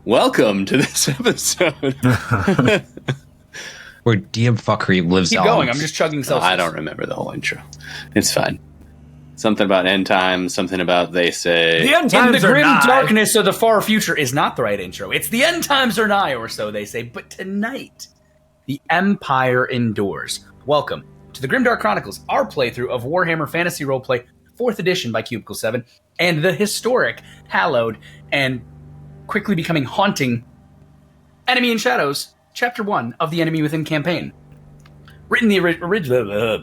welcome to this episode. Where DM fuckery lives on. Keep going, I'm just chugging Celsius. I don't remember the whole intro. It's fine. Something about end times, something about they say... The end times in the grim darkness of the far future is not the right intro. It's the end times are nigh, or so they say. But tonight, the Empire endures. Welcome to the Grimdark Chronicles, our playthrough of Warhammer Fantasy Roleplay, 4th edition by Cubicle 7, and the historic, hallowed, and quickly becoming haunting Enemy in Shadows, Chapter 1 of the Enemy Within campaign. Written the original...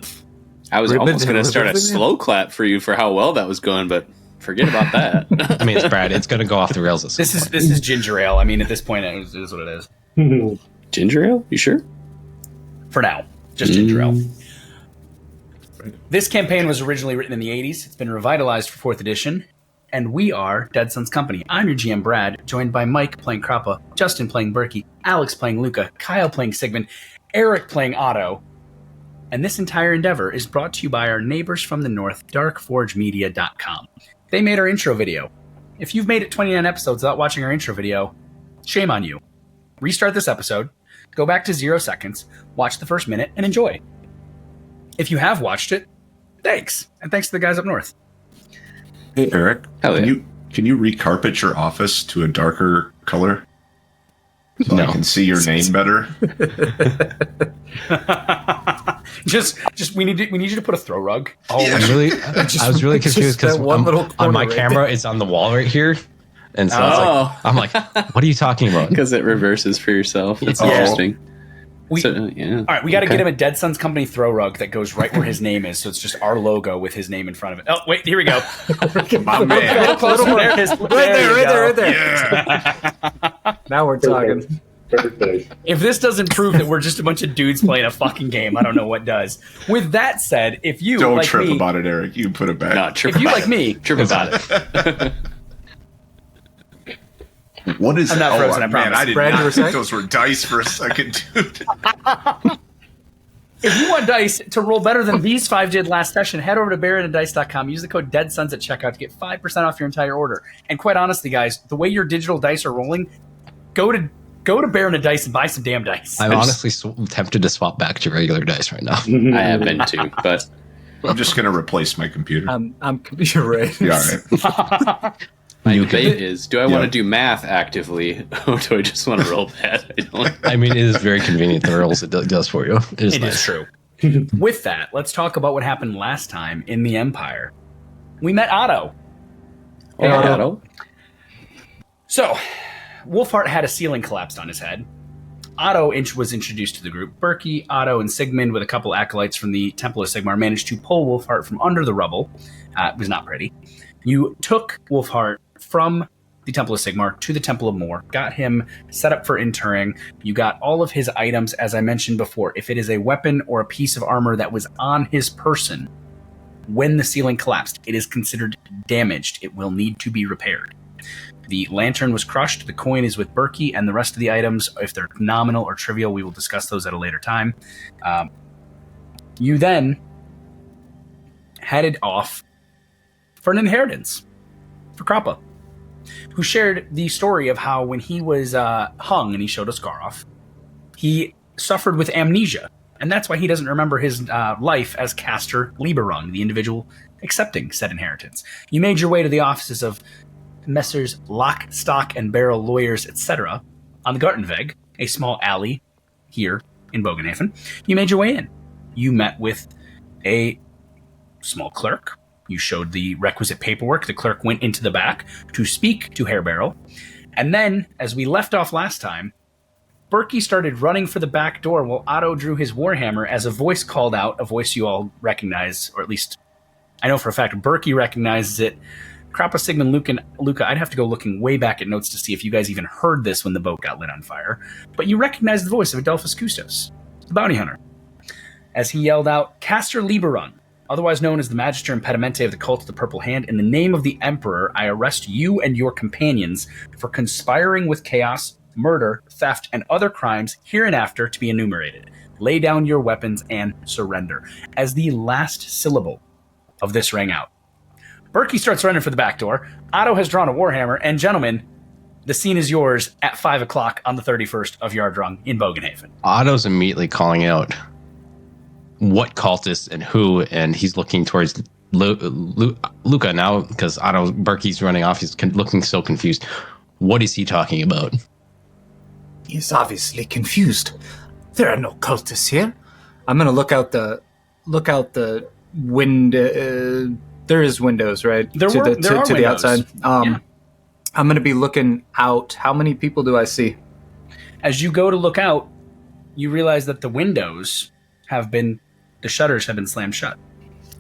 I was almost going to start a slow clap for you for how well that was going, but forget about that. I mean, it's Brad. It's going to go off the rails. This is ginger ale. I mean, at this point, it is what it is. Ginger ale? You sure? For now. Just ginger ale. This campaign was originally written in the 80s. It's been revitalized for 4th edition. And we are Dead Sons Company. I'm your GM, Brad, joined by Mike playing Krappa, Justin playing Berkey, Alex playing Luca, Kyle playing Sigmund, Eric playing Otto. And this entire endeavor is brought to you by our neighbors from the north, darkforgemedia.com. They made our intro video. If you've made it 29 episodes without watching our intro video, shame on you. Restart this episode, go back to 0 seconds, watch the first minute, and enjoy. If you have watched it, thanks. And thanks to the guys up north. Hey, Eric, can you recarpet your office to a darker color so I can see your name better? just we need you to put a throw rug. Oh, yeah. I was really confused because on my camera it's on the wall right here, and so I'm like, what are you talking about? Because it reverses for yourself. It's interesting. All right, we got to get him a Dead Sons Company throw rug that goes right where his name is, so it's just our logo with his name in front of it. Oh, wait, here we go. My man. Right there. Yeah. Now we're talking. Perfect. If this doesn't prove that we're just a bunch of dudes playing a fucking game, I don't know what does. With that said, if you don't like trip me, about it, Eric. You can put it back. No, trip if you about like me, trip about it. What is I'm not frozen, I promise. Man, I did Brad, not think those were dice for a second, dude. If you want dice to roll better than these 5 did last session, head over to baronanddice.com. Use the code DEADSONS at checkout to get 5% off your entire order. And quite honestly, guys, the way your digital dice are rolling, go to Baron and Dice and buy some damn dice. I'm honestly tempted to swap back to regular dice right now. I have been too, but I'm just going to replace my computer. You're right. Yeah, all right. My debate is, do I want to do math actively, or do I just want to roll bad? I mean, it is very convenient, the rolls it does for you. It is nice. True. With that, let's talk about what happened last time in the Empire. We met Otto. Hey, Otto. So, Wolfheart had a ceiling collapsed on his head. Otto was introduced to the group. Berkey, Otto, and Sigmund, with a couple acolytes from the Temple of Sigmar, managed to pull Wolfheart from under the rubble. It was not pretty. You took Wolfheart from the Temple of Sigmar to the Temple of Mor, got him set up for interring. You got all of his items, as I mentioned before. If it is a weapon or a piece of armor that was on his person when the ceiling collapsed, it is considered damaged. It will need to be repaired. The lantern was crushed. The coin is with Berkey, and the rest of the items, if they're nominal or trivial, we will discuss those at a later time. You then headed off for an inheritance for Krappa, who shared the story of how when he was hung and he showed a scar off, he suffered with amnesia, and that's why he doesn't remember his life as Kastor Lieberung, the individual accepting said inheritance. You made your way to the offices of Messrs. Lock, Stock, and Barrel Lawyers, etc., on the Gartenweg, a small alley here in Bogenhafen. You made your way in. You met with a small clerk. You showed the requisite paperwork. The clerk went into the back to speak to Hairbarrel. And then, as we left off last time, Berkey started running for the back door while Otto drew his warhammer as a voice called out, a voice you all recognize, or at least I know for a fact Berkey recognizes it. Krappa, Sigmund, Luca, I'd have to go looking way back at notes to see if you guys even heard this when the boat got lit on fire. But you recognize the voice of Adelphus Custos, the bounty hunter, as he yelled out, "Kastor Lieberung, otherwise known as the Magister Impedimenta of the Cult of the Purple Hand, in the name of the Emperor, I arrest you and your companions for conspiring with chaos, murder, theft, and other crimes hereinafter to be enumerated. Lay down your weapons and surrender." As the last syllable of this rang out, Berkey starts running for the back door. Otto has drawn a warhammer, and gentlemen, the scene is yours at 5 o'clock on the 31st of Yardrung in Bogenhafen. Otto's immediately calling out what cultist and who, and he's looking towards Luca now because Otto Berkey's running off. He's looking so confused. What is he talking about? He's obviously confused. There are no cultists here. I'm gonna look out the window. There is windows, right? There are to the windows. outside. Yeah. I'm gonna be looking out. How many people do I see? As you go to look out, you realize that the shutters have been slammed shut.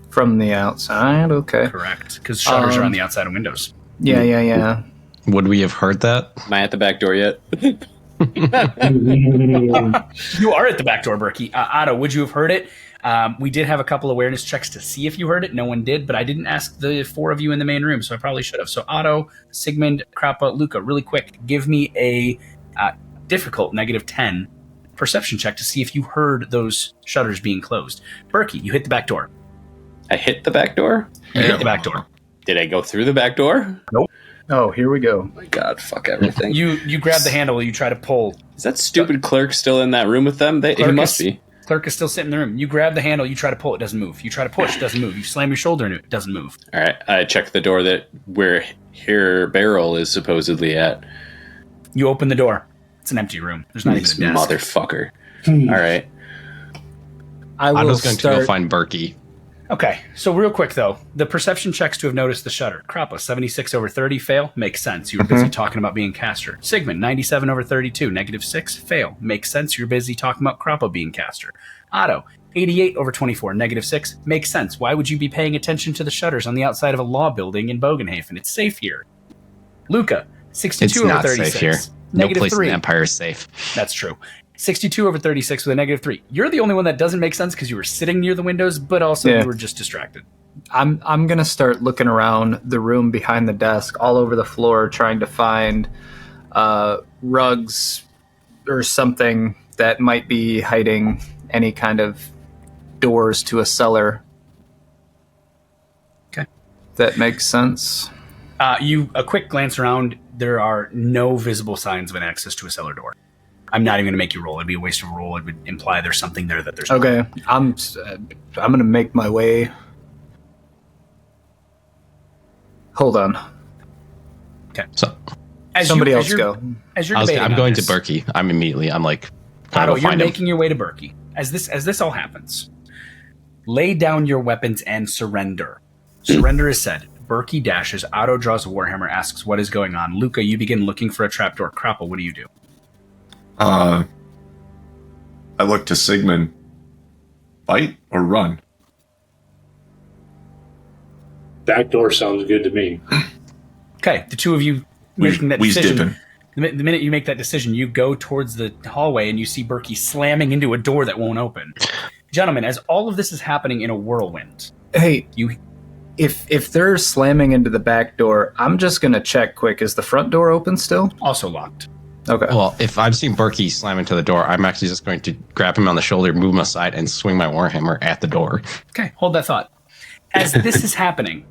From the outside, okay. Correct, because shutters are on the outside of windows. Yeah. Would we have heard that? Am I at the back door yet? You are at the back door, Berkey. Otto, would you have heard it? We did have a couple awareness checks to see if you heard it. No one did, but I didn't ask the 4 of you in the main room, so I probably should have. So Otto, Sigmund, Krappa, Luca, really quick, give me a difficult -10 perception check to see if you heard those shutters being closed. Berkey, you hit the back door. I hit the back door? You hit the back door. Did I go through the back door? Nope. Oh, here we go. Oh my God, fuck everything. You grab the handle, you try to pull. Is that stupid clerk still in that room with them? He must be. Clerk is still sitting in the room. You grab the handle, you try to pull, it doesn't move. You try to push, it doesn't move. You slam your shoulder into it, it doesn't move. All right, I check the door where her barrel is supposedly at. You open the door. It's an empty room. There's not This even a desk. motherfucker. All right. Otto's going to go find Berkey. Okay, so real quick though, the perception checks to have noticed the shutter. Krappa, 76/30, fail, makes sense. You were busy talking about being caster. Sigmund, 97/32, -6, fail, makes sense. You're busy talking about Krappa being caster. Otto, 88/24, -6, makes sense. Why would you be paying attention to the shutters on the outside of a law building in Bogenhafen? It's safe here. Luca, 62/36, safe here. No place in -3. the Empire is safe. That's true. 62/36 with a -3. You're the only one that doesn't make sense because you were sitting near the windows, but also you were just distracted. I'm gonna start looking around the room behind the desk, all over the floor, trying to find rugs or something that might be hiding any kind of doors to a cellar. Okay, that makes sense. A quick glance around. There are no visible signs of an access to a cellar door. I'm not even going to make you roll. It'd be a waste of a roll. It would imply there's something there that there's not. Okay, I'm going to make my way. Hold on. Okay. So somebody else go. As you're I'm going to Berkey. I'm like, Otto, you're making your way to Berkey. As this all happens, lay down your weapons and surrender. Surrender is said. Berkey dashes. Otto draws a warhammer, asks what is going on. Luca, you begin looking for a trapdoor. Krappa, what do you do? I look to Sigmund. Fight or run? Back door sounds good to me. Okay, the two of you making that decision. Dipping. The minute you make that decision, you go towards the hallway and you see Berkey slamming into a door that won't open. Gentlemen, as all of this is happening in a whirlwind, hey, if they're slamming into the back door, I'm just gonna check quick. Is the front door open still? Also locked. Okay. Well, if I'm seeing Berkey slam into the door, I'm actually just going to grab him on the shoulder, move him aside, and swing my warhammer at the door. Okay, hold that thought. As this is happening,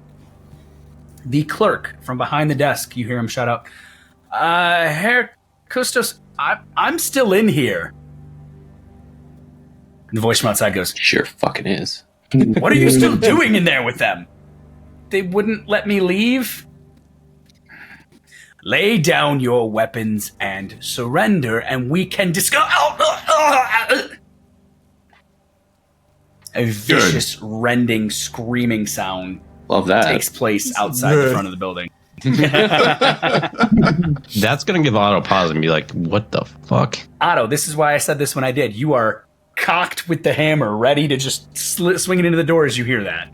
the clerk from behind the desk, you hear him shout out, Herr Kustos, I'm still in here. And the voice from outside goes, Sure fucking is. What are you still doing in there with them? They wouldn't let me leave? Lay down your weapons and surrender, and we can discuss. A vicious, rending, screaming sound Love that. takes place outside the front of the building. That's going to give Otto pause and be like, what the fuck? Otto, this is why I said this when I did. You are cocked with the hammer, ready to just swing it into the door as you hear that.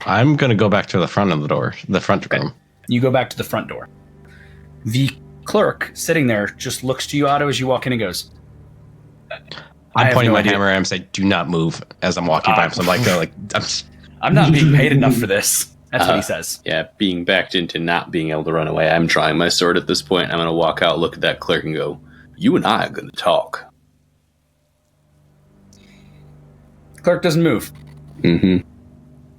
I'm going to go back to the front of the door, the front room. You go back to the front door. The clerk sitting there just looks to you, Otto, as you walk in and goes, I'm pointing my hammer at him and say, do not move as I'm walking by him. So I'm like, I'm not being paid enough for this. That's what he says. Yeah, being backed into not being able to run away. I'm drawing my sword at this point. I'm going to walk out, look at that clerk, and go, you and I are going to talk. Clerk doesn't move. Mm-hmm.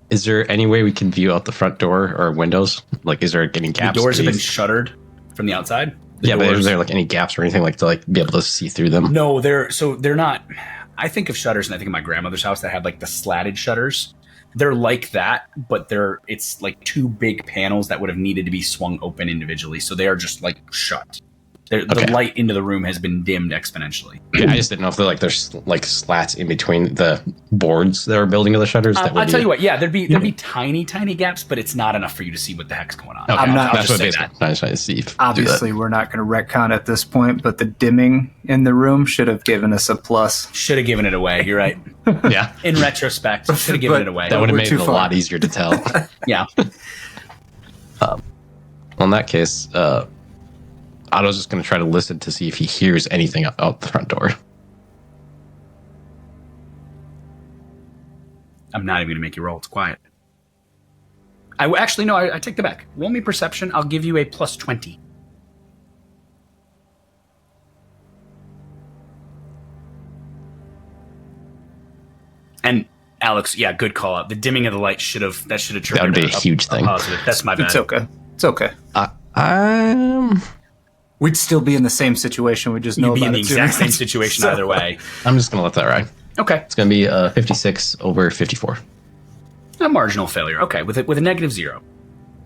Is there any way we can view out the front door or windows? Like, is there getting gaps? The doors have been shuttered. from the outside. But is there like any gaps or anything like to like be able to see through them? No, they're not. I think of shutters, and I think of my grandmother's house that had like the slatted shutters. They're like that, but it's like two big panels that would have needed to be swung open individually. So they are just like shut. The light into the room has been dimmed exponentially. Yeah, I just didn't know if there's like slats in between the boards that are building of the shutters. I'll tell you what. Yeah, there'd be tiny gaps, but it's not enough for you to see what the heck's going on. Okay. I'll just say that. I'm trying to see. Obviously, we're not going to retcon at this point, but the dimming in the room should have given us a plus. Should have given it away. You're right. Yeah. In retrospect, should have given it away. That would have made it a lot easier to tell. Yeah. Well, in that case, Otto's just going to try to listen to see if he hears anything out the front door. I'm not even going to make you roll. It's quiet. I take that back. Roll me perception. I'll give you a plus 20. And Alex, yeah, good call out. The dimming of the light should have triggered. That would be a huge thing. Positive. That's my bad. It's okay. We'd still be in the same situation. We just know You'd be in about the exact same situation either way. I'm just going to let that ride. Okay. It's going to be 56 over 54. A marginal failure. Okay, with a -0.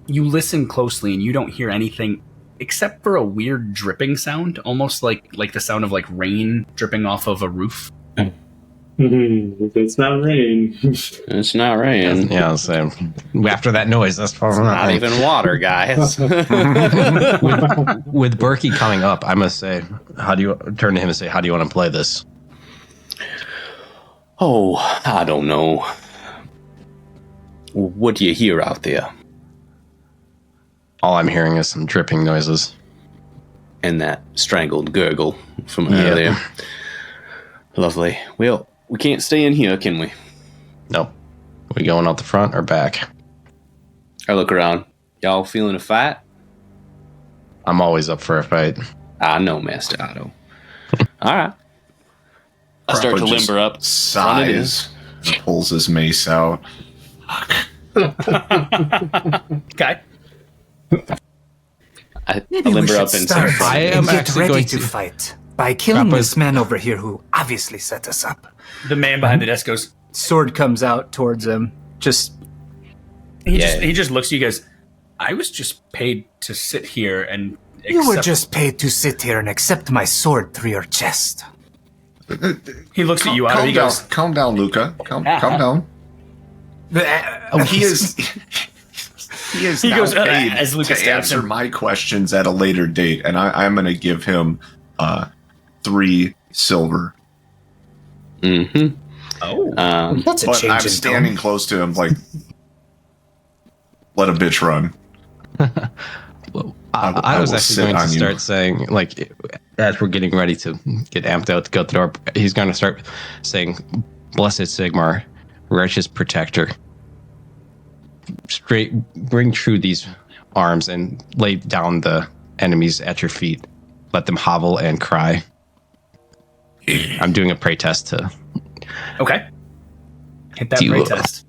You listen closely and you don't hear anything except for a weird dripping sound, almost like the sound of like rain dripping off of a roof. It's not rain. It's not rain. Yeah, so after that noise, that's probably Not even water, guys. With Berkey coming up, I must say, how do you turn to him and say, how do you want to play this? Oh, I don't know. What do you hear out there? All I'm hearing is some dripping noises. And that strangled gurgle from earlier. Lovely. Well, we can't stay in here, can we? Nope. We going out the front or back? I look around. Y'all feeling a fight? I'm always up for a fight. I know, Master Otto. All right. I start to limber up. Sighs. Pulls his mace out. Okay. I limber up and say, I am get actually ready going to to fight by killing this man over here who obviously set us up. The man behind the desk goes. Sword comes out towards him. He just looks at you guys. I was just paid to sit here and accept. You were just paid to sit here and accept my sword through your chest. He looks at you, Otto. He goes, calm down, Luca. Calm down. He is He now goes, paid as Luca to stabs answer him. my questions at a later date, and I'm going to give him 3 silver. mm-hmm. oh. That's a But change I'm in standing tone. close to him, like, let a bitch run. I was will actually sit going to on you. start saying, like, as we're getting ready to get amped out to go to the door, he's going to start saying, "Blessed Sigmar, righteous protector, straight bring true these arms and lay down the enemies at your feet. Let them hovel and cry." I'm doing a pray test to. Okay. Hit that Do you- break test.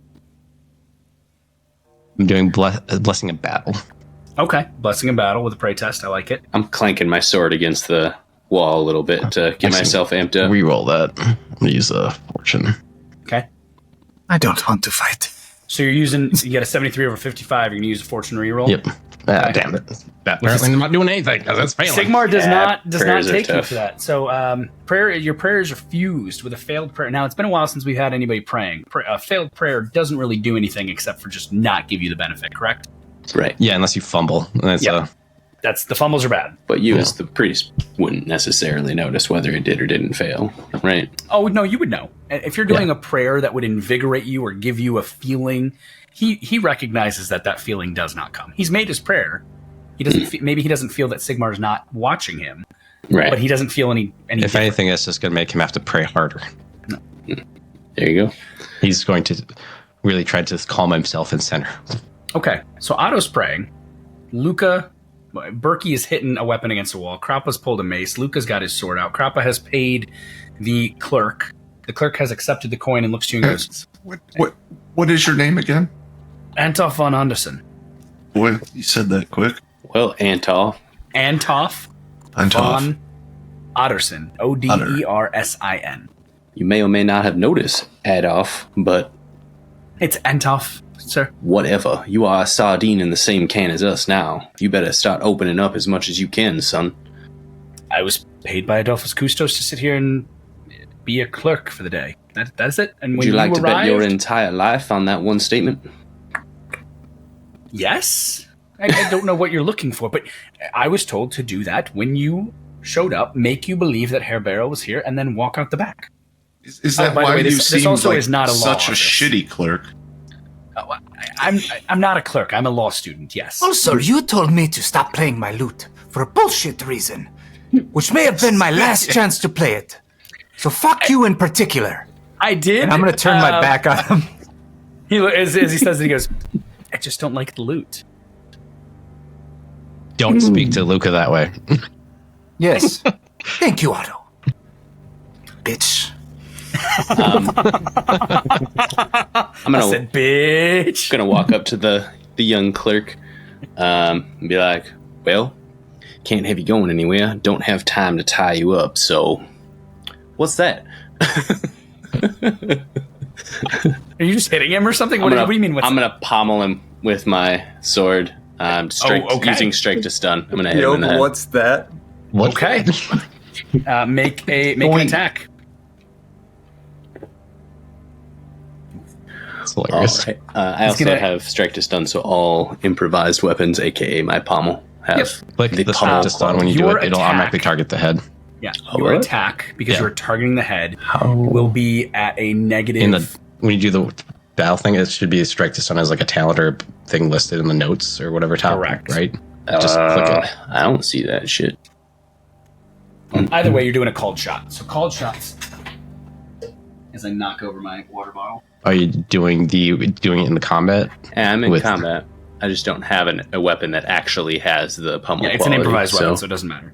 I'm doing blessing of battle. Okay. Blessing in battle with a pray test. I like it. I'm clanking my sword against the wall a little bit to get myself amped up. Reroll that. Use a fortune. Okay. I don't want to fight. So you get a 73 over 55. You're going to use a fortune reroll. Yep. Damn it. Apparently I'm not doing anything because that's failing. Sigmar does not prayers are take you tough. for that. So your prayers are fused with a failed prayer. Now, it's been a while since we've had anybody praying. A failed prayer doesn't really do anything except for just not give you the benefit, correct? Right. Yeah, unless you fumble. That's That's the fumbles are bad. But you, as the priest, wouldn't necessarily notice whether it did or didn't fail, right? Oh, no, you would know. If you're doing a prayer that would invigorate you or give you a feeling, he recognizes that feeling does not come. He's made his prayer. He doesn't. Maybe he doesn't feel that Sigmar's not watching him, Right. but he doesn't feel any. if different. anything, it's just going to make him have to pray harder. There you go. He's going to really try to calm himself and center. Okay, so Otto's praying. Luca, Berkey is hitting a weapon against a wall. Krappa's pulled a mace. Luca's got his sword out. Krappa has paid the clerk. The clerk has accepted the coin and looks to you and goes, What is your name again? Antof von Anderson. Boy, you said that quick. Well, Antal, Antoff von Otterson. Odersin. You may or may not have noticed, Adolf, but... It's Antoff, sir. Whatever. You are a sardine in the same can as us now. You better start opening up as much as you can, son. I was paid by Adolphus Custos to sit here and be a clerk for the day. That's it. And when Would you like to bet your entire life on that one statement? Yes. I don't know what you're looking for, but I was told to do that when you showed up, make you believe that Herr Barrow was here, and then walk out the back. Is that by the why way, you this seem also like is not a such law a shitty clerk? I'm not a clerk. I'm a law student, yes. Also, you told me to stop playing my lute for a bullshit reason, which may have been my last chance to play it. So fuck you in particular. I did. And I'm going to turn my back on him. As he says it, he goes, I just don't like the lute. Don't speak to Luca that way. Yes. Thank you, Otto. Bitch. I said, bitch. I'm gonna walk up to the young clerk and be like, well, can't have you going anywhere. Don't have time to tie you up, so... What's that? Are you just hitting him or something? What do you mean? I'm gonna pommel him with my sword. Using strike to stun. I'm gonna hit him in the head. What's that? What? Okay. Make an attack. That's hilarious. Right. I also have strike to stun, so all improvised weapons, aka my pommel, have Click the strike to stun when you do it. It'll automatically target the head. Yeah. Your attack, because you're targeting the head, will be at a negative. When you do the battle thing, it should be a strike to stun as like a talent or thing listed in the notes or whatever top. Correct. Right? Just click it. I don't see that shit. Either way, you're doing a called shot. So called shots. As I knock over my water bottle. Are you doing it in the combat? Yeah, I'm in combat. I just don't have a weapon that actually has the pummel. Yeah, it's an improvised weapon, so it doesn't matter.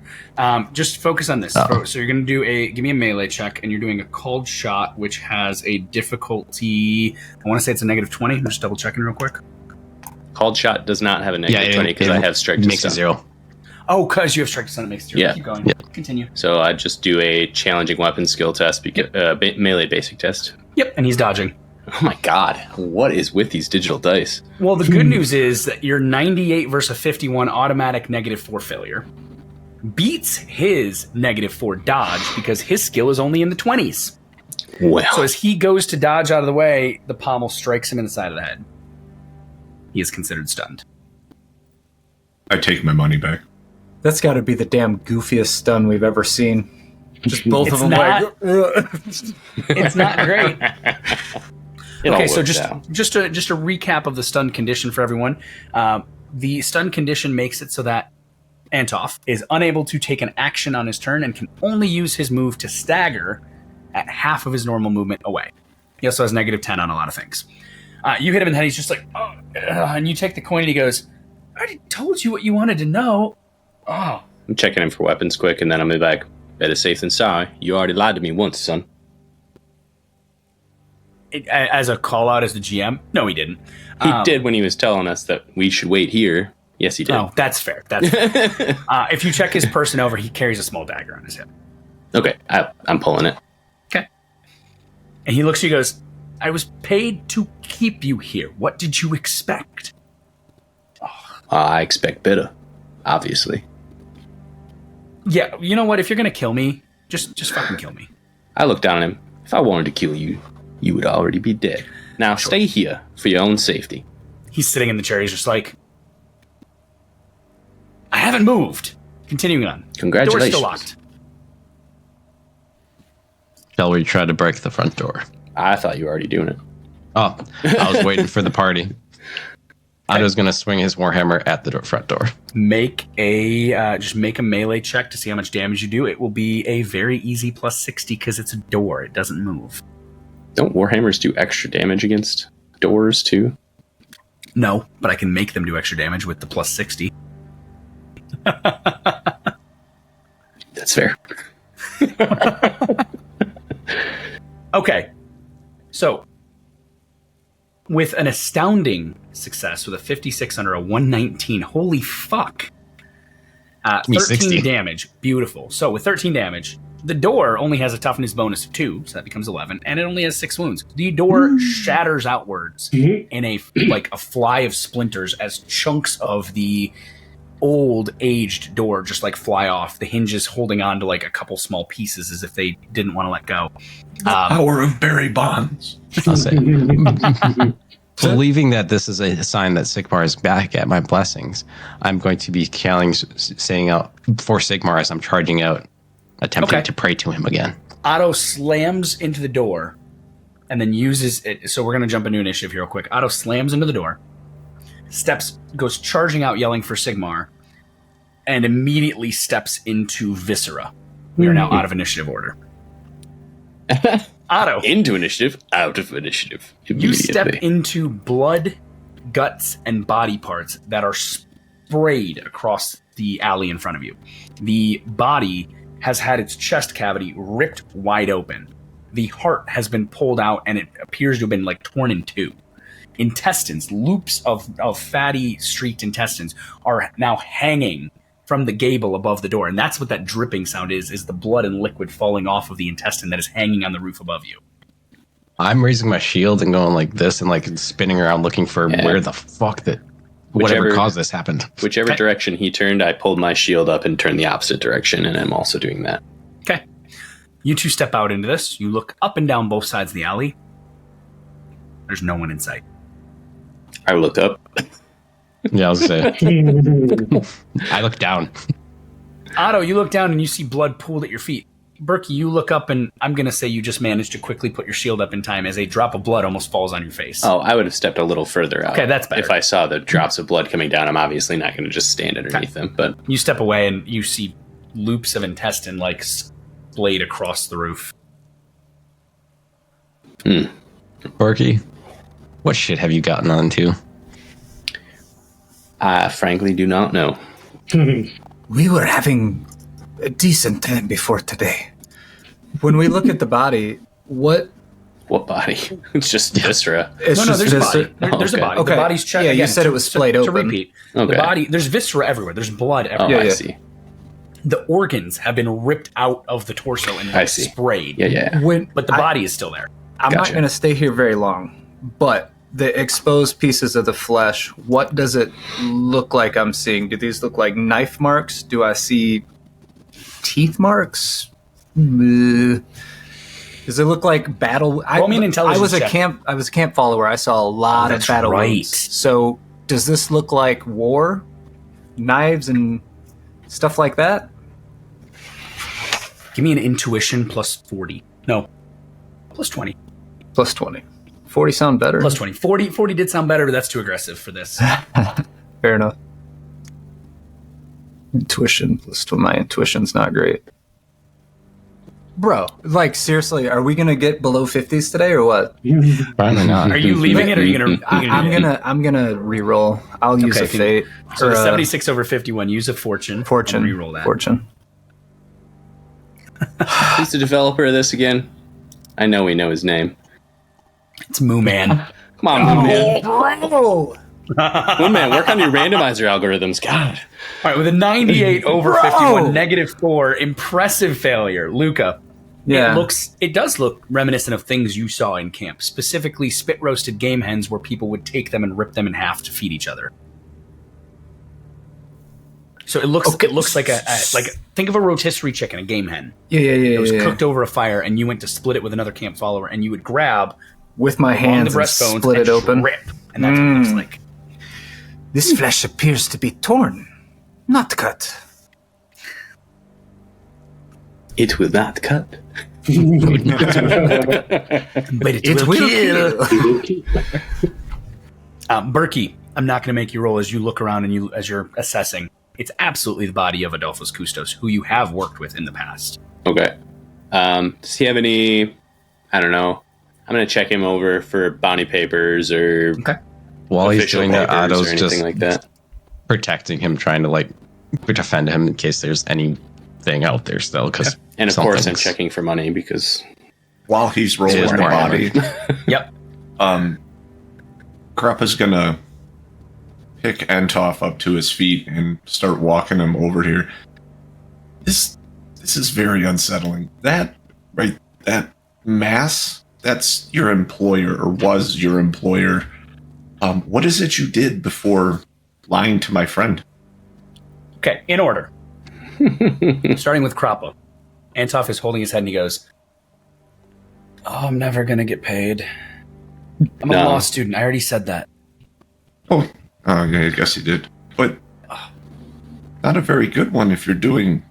Just focus on this. So you're going to give me a melee check, and you're doing a called shot, which has a difficulty. I want to say it's a negative 20. I'm just double checking real quick. Called shot does not have a negative 20 because I have strike to stun. Makes it 0. Oh, because you have strike to stun, it makes it 0. Yeah. Keep going. Yeah. Continue. So I just do a challenging weapon skill test, melee basic test. Yep, and he's dodging. Oh my god, what is with these digital dice? Well, the good news is that your 98 versus a 51 automatic -4 failure beats his -4 dodge because his skill is only in the 20s. Well. So as he goes to dodge out of the way, the pommel strikes him in the side of the head. He is considered stunned. I take my money back. That's got to be the damn goofiest stun we've ever seen. Just both of them It's not great. Okay, so just a recap of the stun condition for everyone. The stun condition makes it so that Antoff is unable to take an action on his turn and can only use his move to stagger at half of his normal movement away. He also has -10 on a lot of things. You hit him in the head, he's just like, oh, and you take the coin and he goes, I already told you what you wanted to know. Oh. I'm checking him for weapons quick, and then I'm like, better safe than sorry. You already lied to me once, son. As a call out as the GM? No, he didn't. He did when he was telling us that we should wait here. Yes, he did. Oh, that's fair. That's fair. If you check his person over, he carries a small dagger on his hip. Okay, I'm pulling it. Okay. And he looks at you and goes, I was paid to keep you here. What did you expect? I expect better, obviously. Yeah, you know what? If you're going to kill me, just fucking kill me. I looked down at him. If I wanted to kill you, you would already be dead. Now stay here for your own safety. He's sitting in the chair. He's just like, I haven't moved. Continuing on. Congratulations. Door's still locked. Shall we try to break the front door? I thought you were already doing it. Oh, I was waiting for the party. Otto's going to swing his warhammer at the front door. Make a melee check to see how much damage you do. It will be a very easy +60 because it's a door. It doesn't move. Don't warhammers do extra damage against doors too? No, but I can make them do extra damage with the +60. That's fair. Okay. So, with an astounding success with a 56 under a 119, holy fuck. Me 13 60. damage. Beautiful. So with 13 damage, the door only has a toughness bonus of 2, so that becomes 11, and it only has 6 wounds. The door shatters outwards in a fly of splinters as chunks of the old aged door just like fly off, the hinges holding on to like a couple small pieces as if they didn't want to let go. Power of Barry Bonds. I'll say. Believing that this is a sign that Sigmar is back at my blessings, I'm going to be saying out for Sigmar as I'm charging out, attempting to pray to him again. Otto slams into the door and then uses it. So we're going to jump into initiative here real quick. Otto slams into the door, goes charging out, yelling for Sigmar, and immediately steps into Viscera. We are now out of initiative order. Otto. Into initiative, out of initiative. You step into blood, guts, and body parts that are sprayed across the alley in front of you. The body has had its chest cavity ripped wide open. The heart has been pulled out, and it appears to have been like torn in two. Intestines, loops of fatty streaked intestines are now hanging from the gable above the door, and that's what that dripping sound is the blood and liquid falling off of the intestine that is hanging on the roof above you. I'm raising my shield and going like this and like spinning around looking for where the fuck whatever caused this happened. Whichever direction he turned, I pulled my shield up and turned the opposite direction, and I'm also doing that. Okay. You two step out into this. You look up and down both sides of the alley. There's no one in sight. I looked up. Yeah, I was going to say. I look down. Otto, you look down and you see blood pooled at your feet. Berkey, you look up and I'm going to say you just managed to quickly put your shield up in time as a drop of blood almost falls on your face. Oh, I would have stepped a little further out. Okay, that's better. If I saw the drops of blood coming down, I'm obviously not going to just stand underneath them. But you step away and you see loops of intestine like splayed across the roof. Berkey, what shit have you gotten onto? I frankly do not know. We were having a decent time before today. When we look at the body, what body? It's just viscera. It's No, there's a viscera. body. There's a body. Okay. The body's checked. Yeah, you again, said it was splayed open. To repeat, Okay. the body, there's viscera everywhere. There's blood Oh, everywhere. I see. The organs have been ripped out of the torso and I see. sprayed. Yeah. But the body is still there. I'm not Gotcha. going to stay here very long, but the exposed pieces of the flesh, what does it look like I'm seeing? Do these look like knife marks? Do I see teeth marks? Does it look like battle? Roll me an intelligence I was a camp follower. I saw a lot of that's battle right. wounds. So does this look like war? Knives and stuff like that? Give me an intuition plus 40. No, plus 20. Plus 20. 40 sound better? Plus 20. 40 did sound better, but that's too aggressive for this. Fair enough. Intuition plus my intuition's not great. Bro, like seriously, are we gonna get below 50s today or what? Probably not. Are you leaving it or are you gonna? I'm gonna re-roll. I'll use a fate. So or the a 76 over 51. Use a fortune. fortune. And re-roll that. Fortune. Who's the developer of this again? I know we know his name. It's Moo Man. Come on, Moon Man. Bro! Moon Man, work on your randomizer algorithms. God. All right, with a 98 over 51, -4, impressive failure, Luca. Yeah. It does look reminiscent of things you saw in camp, specifically spit roasted game hens where people would take them and rip them in half to feed each other. So it looks like think of a rotisserie chicken, a game hen. Yeah. It was cooked over a fire, and you went to split it with another camp follower, and you would grab With my along hands the and breastbones split and it open. rip, and that's what it looks like. This flesh appears to be torn, not cut. It will not cut. But it will kill. Berkey, I'm not going to make you roll as you look around and as you're assessing. It's absolutely the body of Adolphus Custos, who you have worked with in the past. Okay. Does he have any? I don't know. I'm gonna check him over for bounty papers or While he's official doing that, papers Otto's or anything just like that. protecting him, trying to like defend him in case there's anything out there still. Because And of course, I'm checking for money because While he's rolling is the more body, Yep. Kruppa's gonna pick Entoff up to his feet and start walking him over here. This is very unsettling. That mass, that's your employer, or was your employer. What is it you did before lying to my friend? Okay, in order. Starting with Krappa. Entoff is holding his head and he goes, "Oh, I'm never going to get paid. I'm a law student. I already said that." Oh, yeah, I guess you did. But not a very good one if you're doing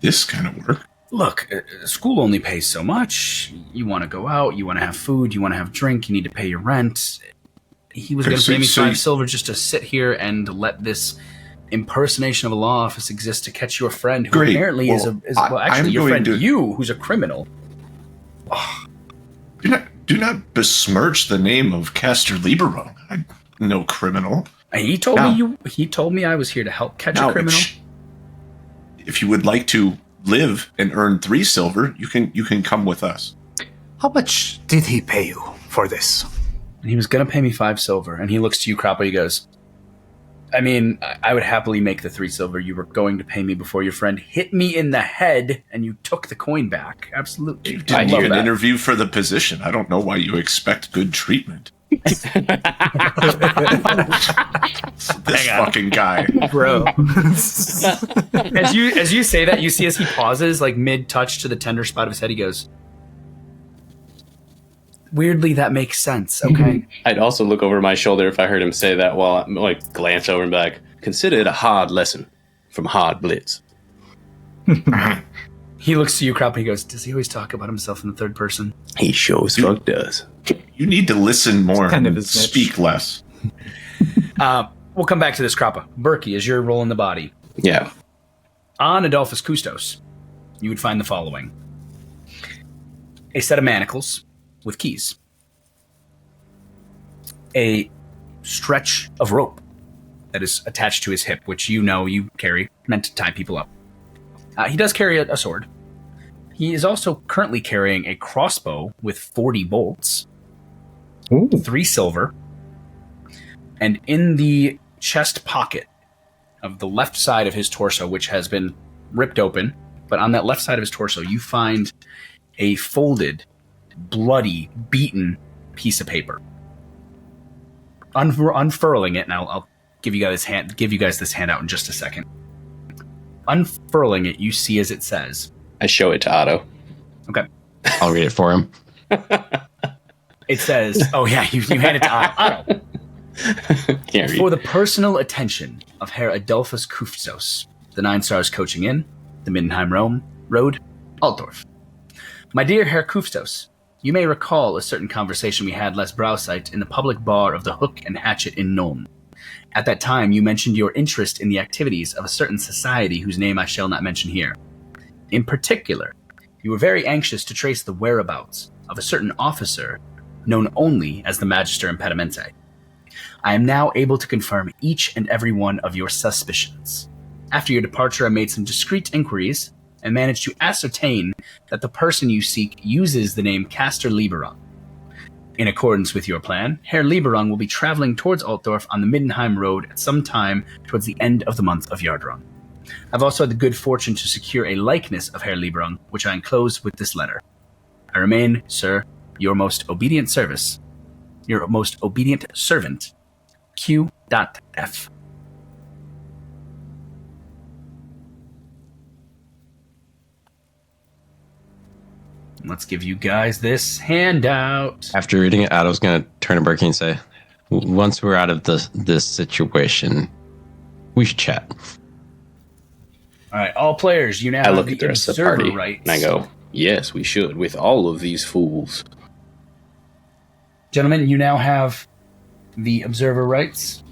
this kind of work. Look, school only pays so much. You want to go out, you want to have food, you want to have drink, you need to pay your rent. He was going to pay me 5 silver just to sit here and let this impersonation of a law office exist to catch your friend, who apparently is your friend, who's a criminal. Do not besmirch the name of Kastor Lieberung. I'm no criminal. He told me I was here to help catch a criminal. If you would like to live and earn 3 silver, you can come with us. How much did he pay you for this? And he was going to pay me 5 silver. And he looks to you, Krappa. He goes, I mean, I would happily make the 3 silver you were going to pay me before your friend hit me in the head and you took the coin back. Absolutely. I need an interview for the position. I don't know why you expect good treatment. This fucking guy, bro. As you say that, you see as he pauses, like mid-touch to the tender spot of his head, he goes, "Weirdly, that makes sense." Okay. I'd also look over my shoulder if I heard him say that, while I'm like glance over and be like, "Consider it a hard lesson from Hard Blitz." He looks to you, Krappa. He goes, "Does he always talk about himself in the third person?" He sure as fuck does. You need to listen more and speak less. We'll come back to this, Krappa. Berkey, as you're rolling the body. Yeah. On Adolphus Custos, you would find the following: a set of manacles with keys, a stretch of rope that is attached to his hip, which you carry, meant to tie people up. He does carry a sword. He is also currently carrying a crossbow with 40 bolts, 3 silver, and in the chest pocket of the left side of his torso, which has been ripped open, but on that left side of his torso, you find a folded, bloody, beaten piece of paper. Unfurling it, and I'll give you guys this handout in just a second. Unfurling it, you see as it says. I show it to Otto. Okay. I'll read it for him. It says, oh yeah, you hand it to Otto. Can't read. For the personal attention of Herr Adolphus Custos, the 9 stars coaching in, the Middenheim Road, Altdorf. My dear Herr Custos, you may recall a certain conversation we had last Brausight in the public bar of the Hook and Hatchet in Nuln. At that time, you mentioned your interest in the activities of a certain society whose name I shall not mention here. In particular, you were very anxious to trace the whereabouts of a certain officer known only as the Magister Impedimentae. I am now able to confirm each and every one of your suspicions. After your departure, I made some discreet inquiries and managed to ascertain that the person you seek uses the name Kastor Lieberung. In accordance with your plan, Herr Lieberung will be traveling towards Altdorf on the Middenheim Road at some time towards the end of the month of Yardrun. I've also had the good fortune to secure a likeness of Herr Lieberung, which I enclose with this letter. I remain, sir, your most obedient servant, Q.F. Let's give you guys this handout. After reading it, Otto's going to turn to Berkey and say, once we're out of this situation, we should chat. All right, all players, you now I have look at the rest of the party rights. and I go, yes, we should, with all of these fools. Gentlemen, you now have the observer rights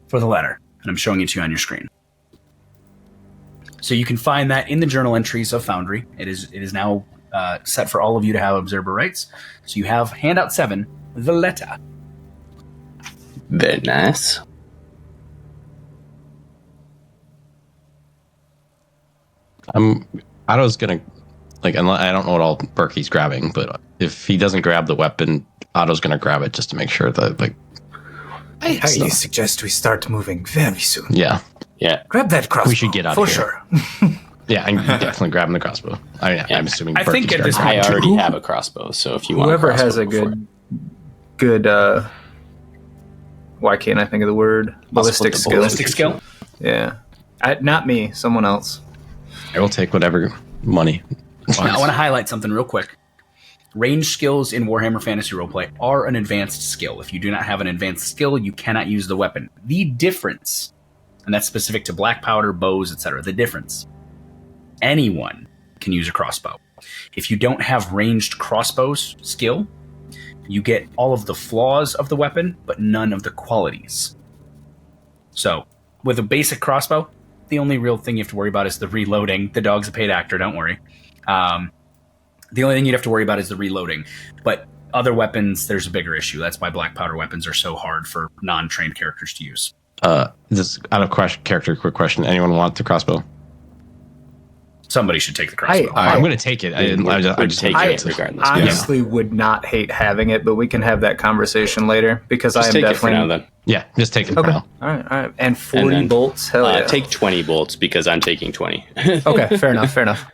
for the letter, and I'm showing it to you on your screen. So you can find that in the journal entries of Foundry. It is now set for all of you to have observer rights. So you have handout 7, the letter. Very nice. Otto's gonna, I don't know what all Berkey's grabbing, but if he doesn't grab the weapon, Otto's gonna grab it just to make sure that I highly suggest we start moving very soon. Yeah. Grab that crossbow. We should get out for of here. sure. Yeah, I'm definitely grabbing the crossbow. I'm assuming. I think at this I already have a crossbow, so if you want Whoever a crossbow, has a good why can't I think of the word? Ballistic skill. Ballistic skill? Yeah. Not me, someone else. I will take whatever money. I want to highlight something real quick. Range skills in Warhammer Fantasy Roleplay are an advanced skill. If you do not have an advanced skill, you cannot use the weapon. The difference, and that's specific to black powder, bows, etc. The difference, anyone can use a crossbow. If you don't have ranged crossbows skill, you get all of the flaws of the weapon, but none of the qualities. So, with a basic crossbow, the only real thing you have to worry about is the reloading. The dog's a paid actor, don't worry. The only thing you'd have to worry about is the reloading. But other weapons, there's a bigger issue. That's why black powder weapons are so hard for non-trained characters to use. This out of character, quick question. Anyone want the crossbow? Somebody should take the crossbow. I'm going to take it. I just take it regardless. Honestly, would not hate having it, but we can have that conversation later because just I am take definitely. It for now, then. Yeah, just take it for now. All right. And 40 bolts? Hell yeah. Take 20 bolts because I'm taking 20. Okay, fair enough.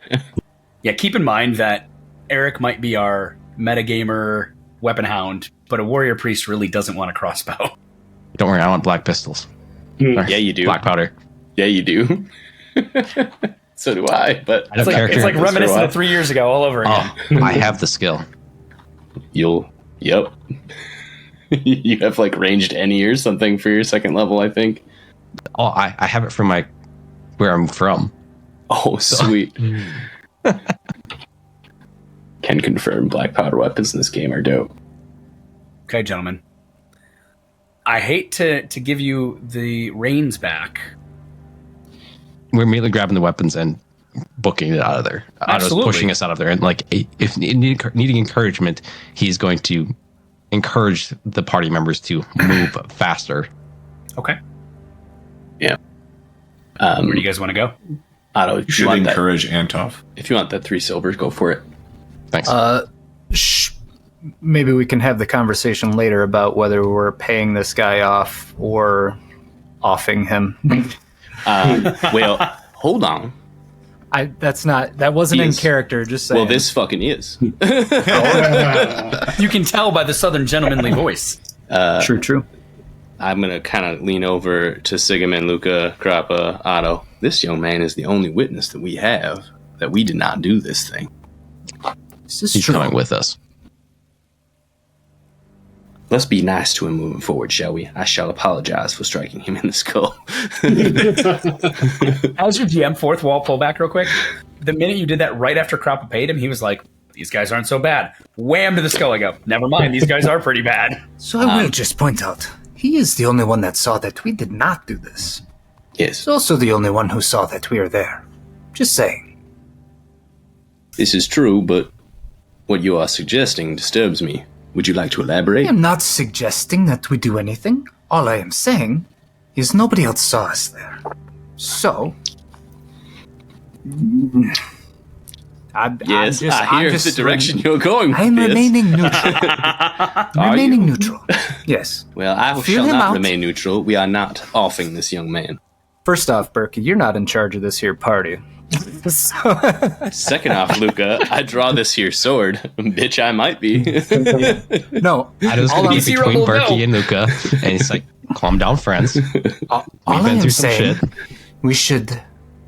Yeah, keep in mind that Eric might be our metagamer weapon hound, but a warrior priest really doesn't want a crossbow. Don't worry, I want black pistols. Yeah, you do. Black powder. Yeah, you do. So do I, but it's like reminiscent of 3 years ago all over again. I have the skill. Yep. You have like ranged any or something for your second level, I think. Oh, I have it from where I'm from. Oh, sweet. Can confirm black powder weapons in this game are dope. Okay, gentlemen. I hate to give you the reins back. We're immediately grabbing the weapons and booking it out of there. Absolutely. Otto's pushing us out of there. And if needing encouragement, he's going to encourage the party members to move faster. Okay. Yeah. Where do you guys want to go? Otto, you should encourage Antov. If you want that 3 silvers, go for it. Thanks. Maybe we can have the conversation later about whether we're paying this guy off or offing him. Well, hold on. That wasn't in character, just saying. Well, this fucking is. You can tell by the southern gentlemanly voice. True. I'm going to kind of lean over to Sigmund, Luca, Grappa, Otto. This young man is the only witness that we have that we did not do this thing. He's coming with us. Let's be nice to him moving forward, shall we? I shall apologize for striking him in the skull. How's your GM fourth wall pullback real quick? The minute you did that right after Croppa paid him, he was like, these guys aren't so bad. Wham to the skull. I go, never mind, these guys are pretty bad. So I will just point out, he is the only one that saw that we did not do this. Yes. He's also the only one who saw that we are there. Just saying. This is true, but what you are suggesting disturbs me. Would you like to elaborate? I am not suggesting that we do anything. All I am saying is nobody else saw us there. So... I hear the direction you're going with I am this. remaining neutral. Neutral. Yes. Well, I shall not remain neutral. We are not offing this young man. First off, Berkey, you're not in charge of this here party. Second off, Luca, I draw this here sword. Bitch, I might be. No. I was going to be between Berkey and Luca, and it's like, calm down, friends. All I am saying, we should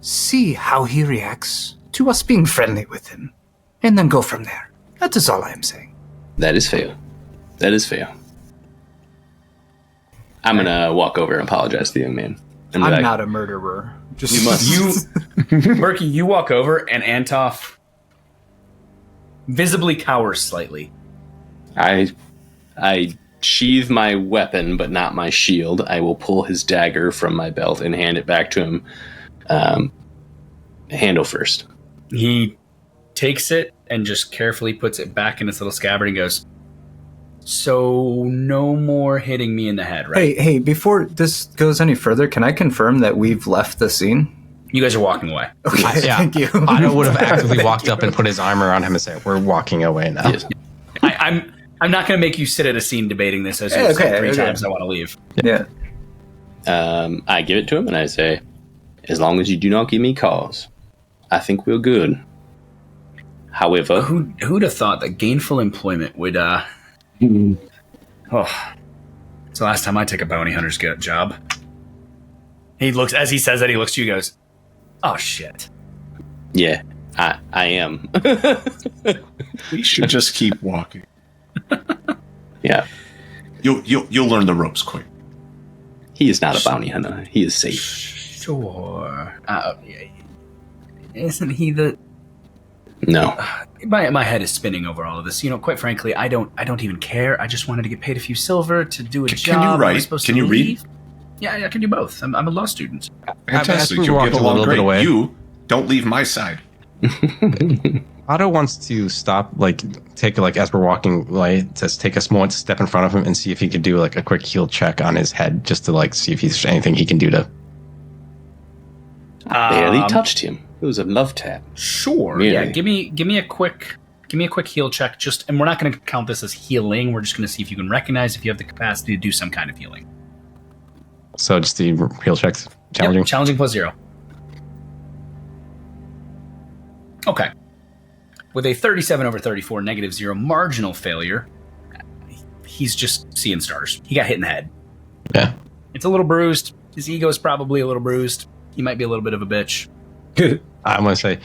see how he reacts to us being friendly with him, and then go from there. That is all I am saying. That is fair. I'm going to walk over and apologize to the young man. I'm not a murderer. You must. Berkey, you walk over and Antov visibly cowers slightly. I sheathe my weapon, but not my shield. I will pull his dagger from my belt and hand it back to him. Handle first. He takes it and just carefully puts it back in its little scabbard and goes, so no more hitting me in the head, right? Hey, before this goes any further, can I confirm that we've left the scene? You guys are walking away. Okay, thank you. Otto would have actively walked up and put his arm around him and said, we're walking away now. Yes. I'm not going to make you sit at a scene debating this as you said 3 times I want to leave. Yeah. I give it to him and I say, as long as you do not give me cause, I think we're good. However... Who'd have thought that gainful employment would, Oh. It's the last time I take a bounty hunter's job. As he says that, he looks to you and goes, oh, shit. Yeah, I am. We should just keep walking. Yeah. You'll learn the ropes quick. He is not a bounty hunter. He is safe. Sure. Isn't he the... No. My head is spinning over all of this. Quite frankly, I don't even care. I just wanted to get paid a few silver to do a job. Can you write? Can you read? Yeah, I can do both. I'm a law student. Fantastic. You'll get along great. Away. You don't leave my side. Otto wants to stop, as we're walking, to take a moment to step in front of him and see if he could do a quick heal check on his head, just to see if there's anything he can do to. I barely touched him. It was a love tap. Sure. Really? Yeah. Give me a quick heal check. And we're not going to count this as healing. We're just going to see if you can recognize if you have the capacity to do some kind of healing. So just the heal checks, challenging. Yep, challenging +0. Okay. With a 37/34, -0, marginal failure, he's just seeing stars. He got hit in the head. Yeah. It's a little bruised. His ego is probably a little bruised. He might be a little bit of a bitch. I'm going to say,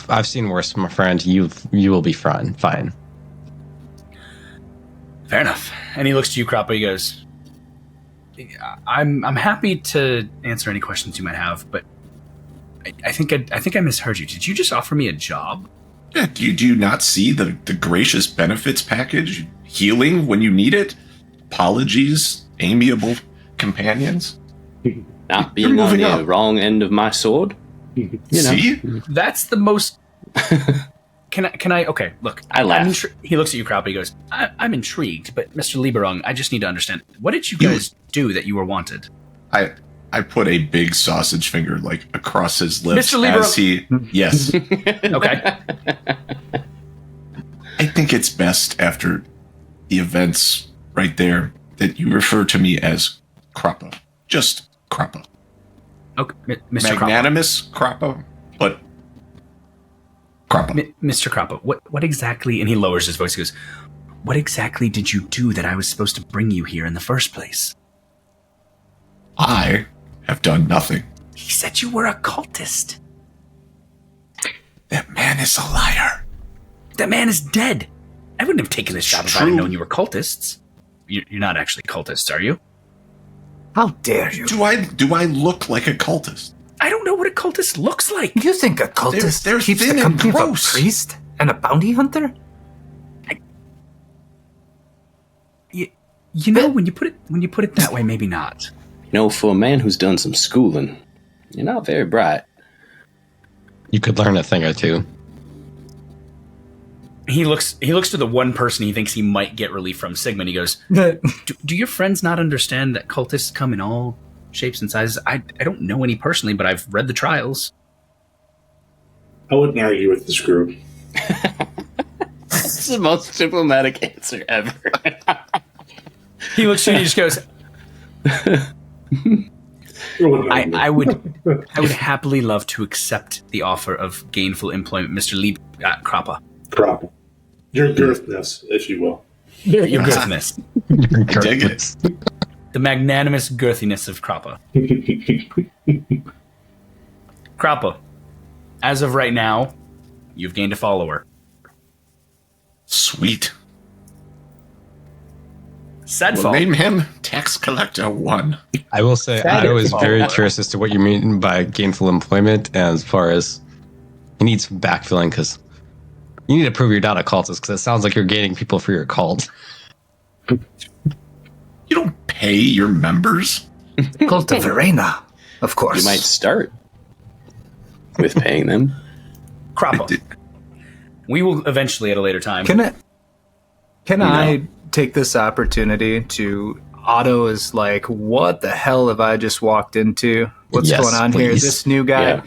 I've seen worse, my friend. You will be fine. Fine. Fair enough. And he looks to you, Croppa. He goes, I'm happy to answer any questions you might have, but I think I misheard you. Did you just offer me a job? Yeah, do you not see the gracious benefits package? Healing when you need it? Apologies, amiable companions? Not being on the wrong end of my sword? See? That's the most... Can I... Okay, look. I laugh. He looks at you, Croppa. He goes, I'm intrigued, but Mr. Lieberung, I just need to understand. What did you guys do that you were wanted? I put a big sausage finger across his lips Mr. Lieberung. as he... Yes. Okay. I think it's best after the events right there that you refer to me as Croppa. Just Croppa. Okay, Mr. Magnanimous Croppa, but Croppa. Mr. Croppa, what exactly... And he lowers his voice. He goes, what exactly did you do that I was supposed to bring you here in the first place? I have done nothing. He said you were a cultist. That man is a liar. That man is dead. I wouldn't have taken this job if I had known you were cultists. You're not actually cultists, are you? How dare you? Do I look like a cultist? I don't know what a cultist looks like. You think a cultist they're keeps thin the company and of a gross. priest and a bounty hunter? You know, when you put it that way, maybe not. For a man who's done some schooling, you're not very bright. You could learn a thing or two. He looks to the one person he thinks he might get relief from, Sigmund. He goes, do your friends not understand that cultists come in all shapes and sizes? I don't know any personally, but I've read the trials. I wouldn't argue with this group. That's the most diplomatic answer ever. He looks at you and he just goes, I would happily love to accept the offer of gainful employment, Mr. Croppa. Croppa. Your girthness, if you will. Your girthiness. Dig it. The magnanimous girthiness of Croppa. Croppa, as of right now, you've gained a follower. Sweet. Sadfall. We'll name him Tax Collector 1. I will say, I was very curious as to what you mean by gainful employment, as far as he needs backfilling, because you need to prove you're not a cultist, because it sounds like you're gaining people for your cult. You don't pay your members? Cult of Verena, of course. You might start with paying them. Croppa. We will eventually at a later time. Can I take this opportunity to... Otto is like, what the hell have I just walked into? What's going on here? This new guy? Yeah.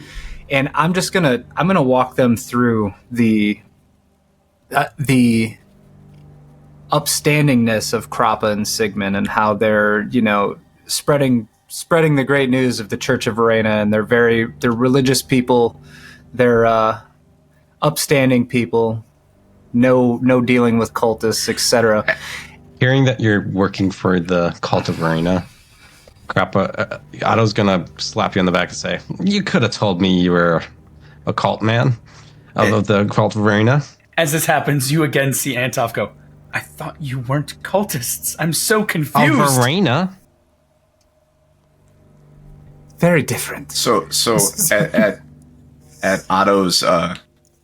And I'm gonna walk them through the upstandingness of Krappa and Sigmund and how they're, spreading the great news of the Church of Verena, and they're religious people, they're upstanding people, no dealing with cultists, etc. Hearing that you're working for the cult of Verena, Krappa, Otto's gonna slap you on the back and say, "You could have told me you were a cult man of the cult of Verena." As this happens, you again see Antoff go, "I thought you weren't cultists. I'm so confused." Of Verena? Very different. So at Otto's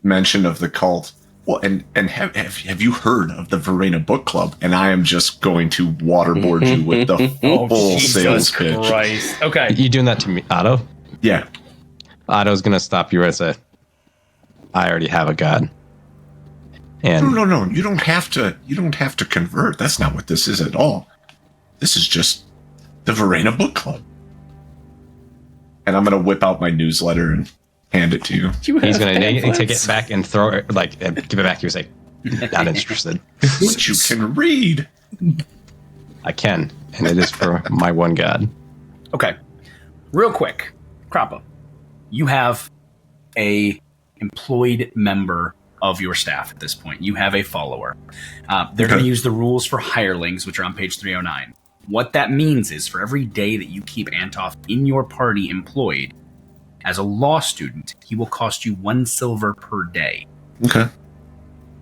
mention of the cult, well, and have you heard of the Verena Book Club? And I am just going to waterboard you with the full sales pitch. Christ. Okay. You doing that to me, Otto? Yeah. Otto's gonna stop you right and say, "I already have a god." And No. You don't have to convert. That's not what this is at all. This is just the Verena Book Club. And I'm gonna whip out my newsletter and hand it to you. He's gonna take it back and throw it, give it back. He was like, "Not interested." But you can read. I can, and it is for my one god. Okay. Real quick, Krappa, you have a employed member of your staff at this point. You have a follower. They're going to use the rules for hirelings, which are on page 309. What that means is for every day that you keep Antoff in your party employed as a law student, he will cost you 1 silver per day. Okay.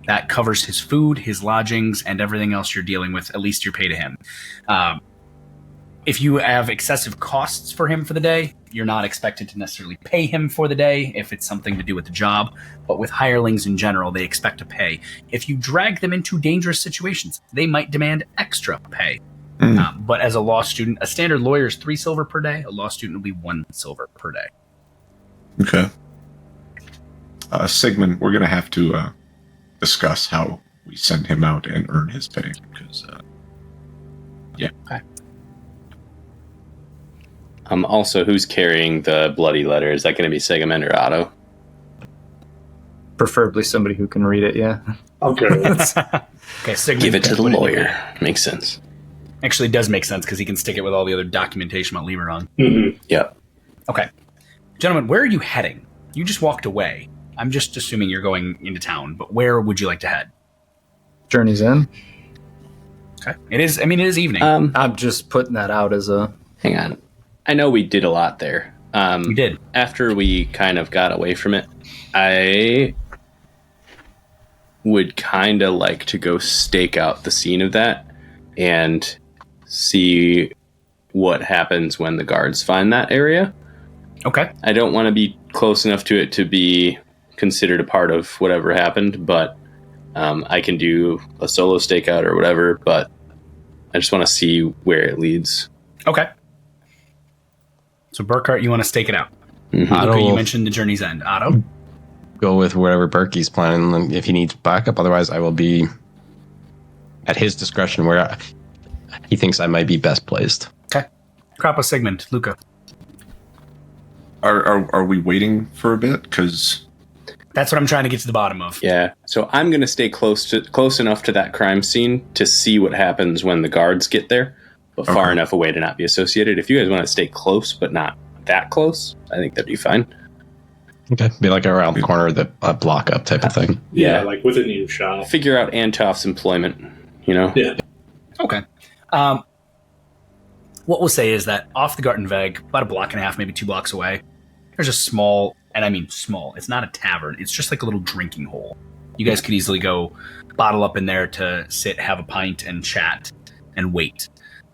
That covers his food, his lodgings, and everything else you're dealing with. At least you're paid to him. If you have excessive costs for him for the day, you're not expected to necessarily pay him for the day if it's something to do with the job. But with hirelings in general, they expect to pay. If you drag them into dangerous situations, they might demand extra pay. But as a law student, a standard lawyer is 3 silver per day. A law student will be 1 silver per day. Okay. Sigmund, we're going to have to discuss how we send him out and earn his pay. Because, yeah. Okay. Also, who's carrying the bloody letter? Is that going to be Sigmund or Otto? Preferably somebody who can read it, yeah. Okay. Okay, Sigmund, Give it to the lawyer. Makes sense. Actually, it does make sense because he can stick it with all the other documentation about Lieberung. Mm-hmm. Yep. Okay. Gentlemen, where are you heading? You just walked away. I'm just assuming you're going into town, but where would you like to head? Journey's End. Okay. It is evening. I'm just putting that out as a... Hang on. I know we did a lot there. We did. After we kind of got away from it, I would kind of like to go stake out the scene of that and see what happens when the guards find that area. Okay. I don't want to be close enough to it to be considered a part of whatever happened, but I can do a solo stakeout or whatever, but I just want to see where it leads. Okay. So, Burkhart, you want to stake it out. Mm-hmm. Otto, you mentioned the Journey's End. Otto? Go with whatever Berkey's planning if he needs backup. Otherwise, I will be at his discretion where he thinks I might be best placed. Okay. Krappa, Sigmund, Luca. Are we waiting for a bit? Because that's what I'm trying to get to the bottom of. Yeah. So I'm going to stay close enough to that crime scene to see what happens when the guards get there, but far enough away to not be associated. If you guys want to stay close, but not that close, I think that'd be fine. Okay. Be like around the corner of the block up type of thing. Yeah, like within earshot. Figure out Antoff's employment, you know? Yeah. Okay. What we'll say is that off the Gartenweg, about a block and a half, maybe 2 blocks away, there's a small, and I mean small, it's not a tavern, it's just like a little drinking hole. You guys could easily go bottle up in there to sit, have a pint, and chat, and wait.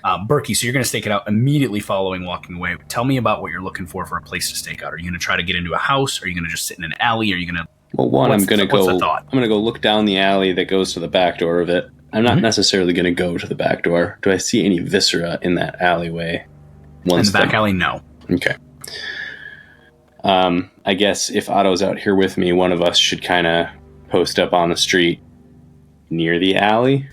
Berkey, so you're going to stake it out immediately following walking away. Tell me about what you're looking for a place to stake out. Are you going to try to get into a house? Are you going to just sit in an alley? Are you going to... Well, one, I'm going to go look down the alley that goes to the back door of it. I'm not necessarily going to go to the back door. Do I see any viscera in that alleyway? In the back alley, no. Okay. I guess if Otto's out here with me, one of us should kind of post up on the street near the alley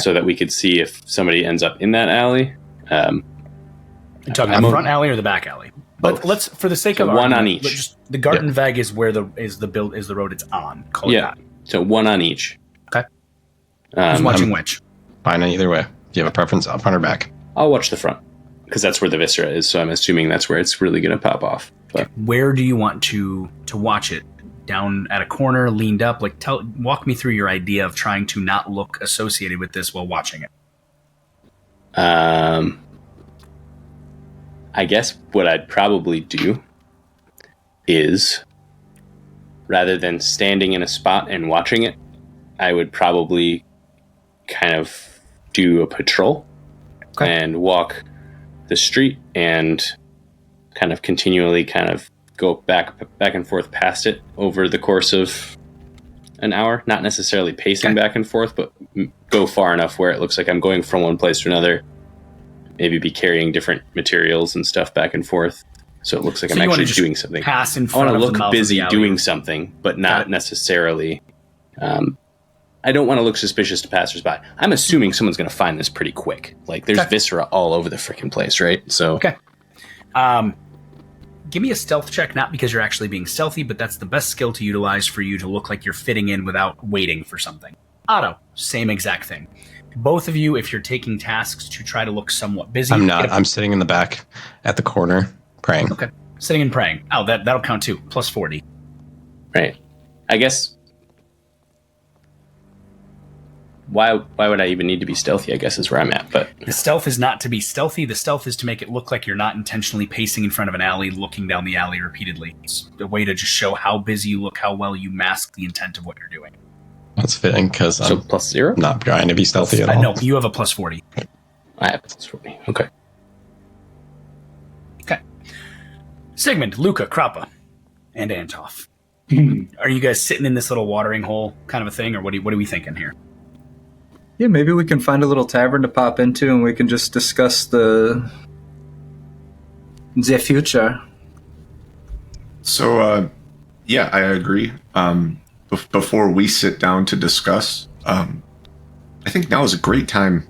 so that we could see if somebody ends up in that alley. You're talking the front alley or the back alley? But let's, for the sake of one on each. The Gartenweg is where is the road it's on. So one on each. Okay. Who's watching which? Fine either way. Do you have a preference, up front or back? I'll watch the front because that's where the viscera is. So I'm assuming that's where it's really going to pop off. But where do you want to watch it? Down at a corner, leaned up? Like, walk me through your idea of trying to not look associated with this while watching it. I guess what I'd probably do is, rather than standing in a spot and watching it, I would probably kind of do a patrol and walk the street and kind of continually kind of go back and forth past it over the course of an hour. Not necessarily pacing back and forth, but go far enough where it looks like I'm going from one place to another. Maybe be carrying different materials and stuff back and forth. So it looks like I'm actually doing something. Pass in I front want to of look busy doing something, but not necessarily. I don't want to look suspicious to passersby. I'm assuming someone's going to find this pretty quick. Like, there's viscera all over the freaking place, right? So, give me a stealth check, not because you're actually being stealthy, but that's the best skill to utilize for you to look like you're fitting in without waiting for something. Otto, same exact thing. Both of you, if you're taking tasks to try to look somewhat busy. I'm not. I'm sitting in the back at the corner praying. Okay. Sitting and praying. Oh, that'll count too. Plus 40. Right. I guess. Why would I even need to be stealthy, I guess, is where I'm at. But the stealth is not to be stealthy. The stealth is to make it look like you're not intentionally pacing in front of an alley, looking down the alley repeatedly. It's a way to just show how busy you look, how well you mask the intent of what you're doing. That's fitting because I'm plus 0? Not trying to be stealthy at all. No, you have a plus 40. I have plus 40. Okay. Sigmund, Luca, Krappa, and Antov. Are you guys sitting in this little watering hole kind of a thing, or what are we thinking here? Yeah, maybe we can find a little tavern to pop into and we can just discuss the future. So, yeah, I agree. Before we sit down to discuss, I think now is a great time,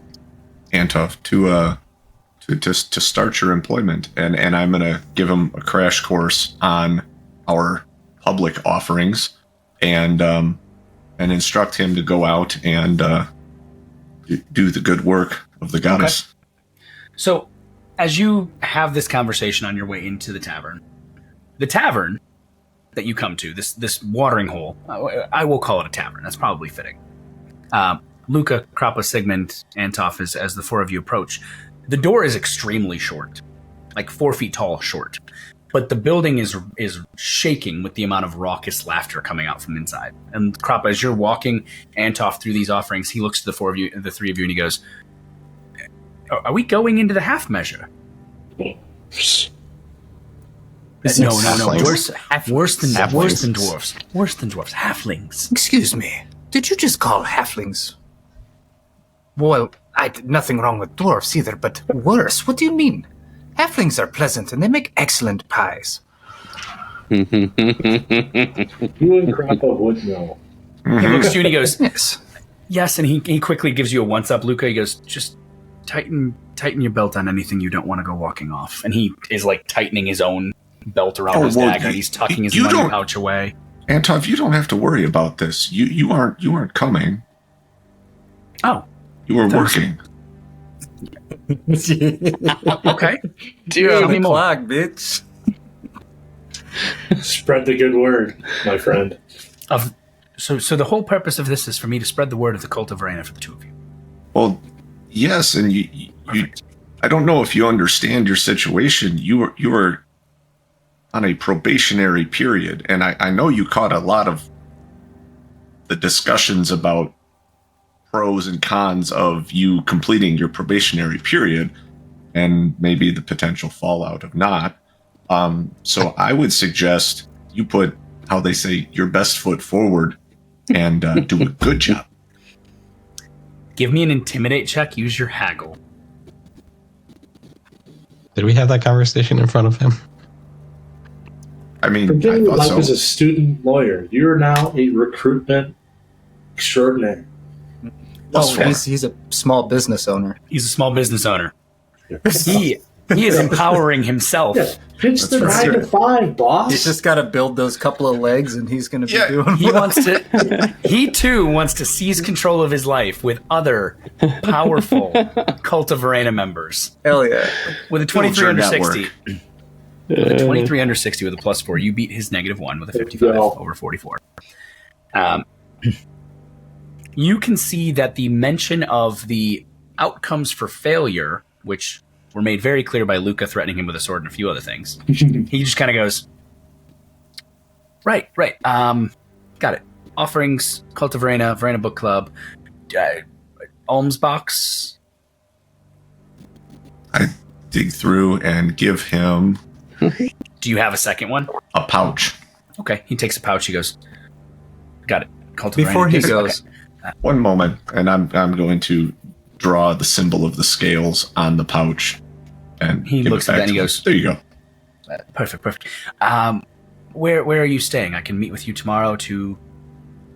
Antov, to start your employment, and I'm going to give him a crash course on our public offerings, and instruct him to go out and do the good work of the goddess. Okay. So, as you have this conversation on your way into the tavern that you come to, this watering hole, I will call it a tavern. That's probably fitting. Luca, Krappa, Sigmund, Antov, as the four of you approach, the door is extremely short, like 4 feet tall short. But the building is shaking with the amount of raucous laughter coming out from inside. And Krappa, as you're walking Antov through these offerings, he looks to the three of you, and he goes, "Are we going into the half measure?" No. Worse than dwarves. Worse than dwarves. Halflings. Excuse me. Did you just call halflings? Well, I did nothing wrong with dwarves either, but worse? What do you mean? Halflings are pleasant and they make excellent pies. You and Krappa would know. He looks to you and he goes, yes, and he quickly gives you a once-up, Luca. He goes, just tighten your belt on anything you don't want to go walking off. And he is like tightening his own belt around his dagger. He's tucking his money pouch away. Antov, you don't have to worry about this. You aren't coming. Oh. You were working. Okay. Dude, the clock, bitch. Spread the good word, my friend. So the whole purpose of this is for me to spread the word of the cult of Verena for the two of you. Well, yes, and you I don't know if you understand your situation. You were on a probationary period, and I know you caught a lot of the discussions about pros and cons of you completing your probationary period, and maybe the potential fallout of not. So I would suggest you put, how they say, your best foot forward and do a good job. Give me an intimidate check. Use your haggle. Did we have that conversation in front of him? I mean, Forget I your thought life so. as a student lawyer. You're now a recruitment extraordinaire. He's a small business owner. He's a small business owner. He He is empowering himself. Yeah, pitch the 9 to 5, boss. He's just got to build those couple of legs, and he's going to be doing. He too wants to seize control of his life with other powerful Cult of Verena members. Hell yeah! With a 23 under 60. With a 23 under 60 with a +4, you beat his -1 with a 55 over 44. You can see that the mention of the outcomes for failure, which were made very clear by Luca threatening him with a sword and a few other things. He just kind of goes, right. Got it. Offerings, Cult of Verena Book Club, alms box. I dig through and give him Do you have a second one? a pouch. Okay. He takes a pouch. He goes, got it. Cult of Before Verena. he goes, One moment, and I'm going to draw the symbol of the scales on the pouch. And He give looks it at back that and he to him. goes, "There you go." Perfect. Where are you staying? I can meet with you tomorrow to